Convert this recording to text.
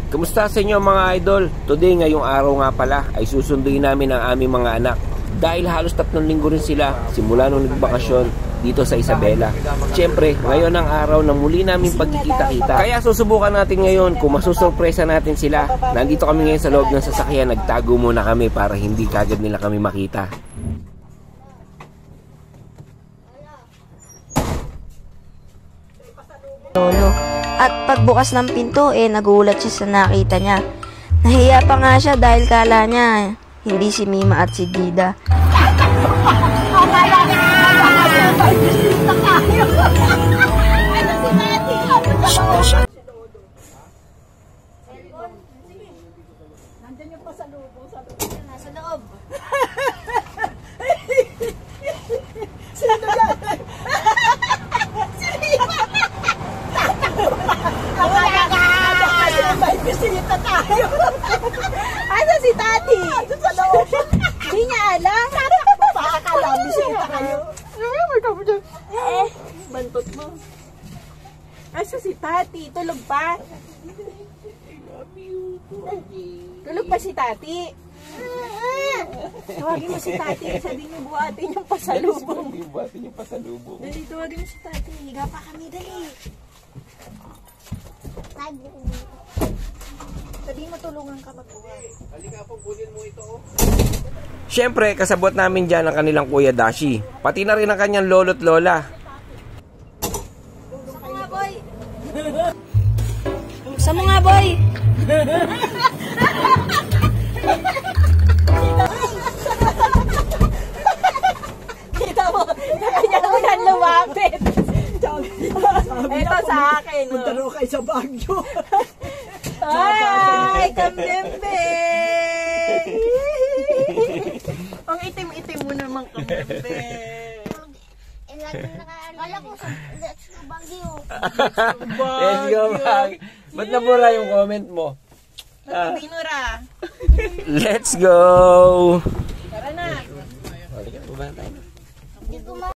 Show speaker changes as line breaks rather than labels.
Kamusta sa inyo mga idol? Today, ngayong araw nga pala, ay susunduin namin ang aming mga anak. Dahil halos 3 linggo rin sila simula nung nagbakasyon dito sa Isabela. Siyempre, ngayon ang araw na muli namin pagkikita-kita. Kaya susubukan natin ngayon kung masusurpresa natin sila. Nandito kami ngayon sa loob ng sasakyan. Nagtago muna kami para hindi kagad nila kami makita.
Lolo. At pagbukas ng pinto, nagulat siya sa nakita niya. Nahiya pa nga siya dahil kala niya hindi si Mima at si Dida.
Nandun yung pasalubong sa loob. Nasa loob. Sino yan? May bisita tayo. Asa si Tati? Sa loob. Hindi niya alam. Pakakala, bisita kayo. Bantot mo. Asa si Tati? Tulog pa? Tulog pa si Tati? Tawagin mo si Tati. Sabi niyo buhatin yung pasalubong.
Buhatin yung pasalubong.
Dali, tawagin mo si Tati. Higa pa kami, dali. Sabi mo tulungan ka magbuhat.
Halika po, kunin mo ito. Siyempre, kasabot namin dyan ang kanilang Kuya Dashi. Pati na rin ang kanyang lolo't lola.
Sa mga boy.
Sa mga boy!
Kita mo, kanya mo yan lumapit. Ito sa akin.
Punta raw kayo sa Baguio.
Ay, kambembe! Ang itim-itim mo naman, kambembe.
Kala ko sa Let's Go Baguio.
Let's go, Mag. Ba't nabura yung comment mo?
Pinura.
Let's go!
Tara na.
Halika, baba tayo.
Hindi ko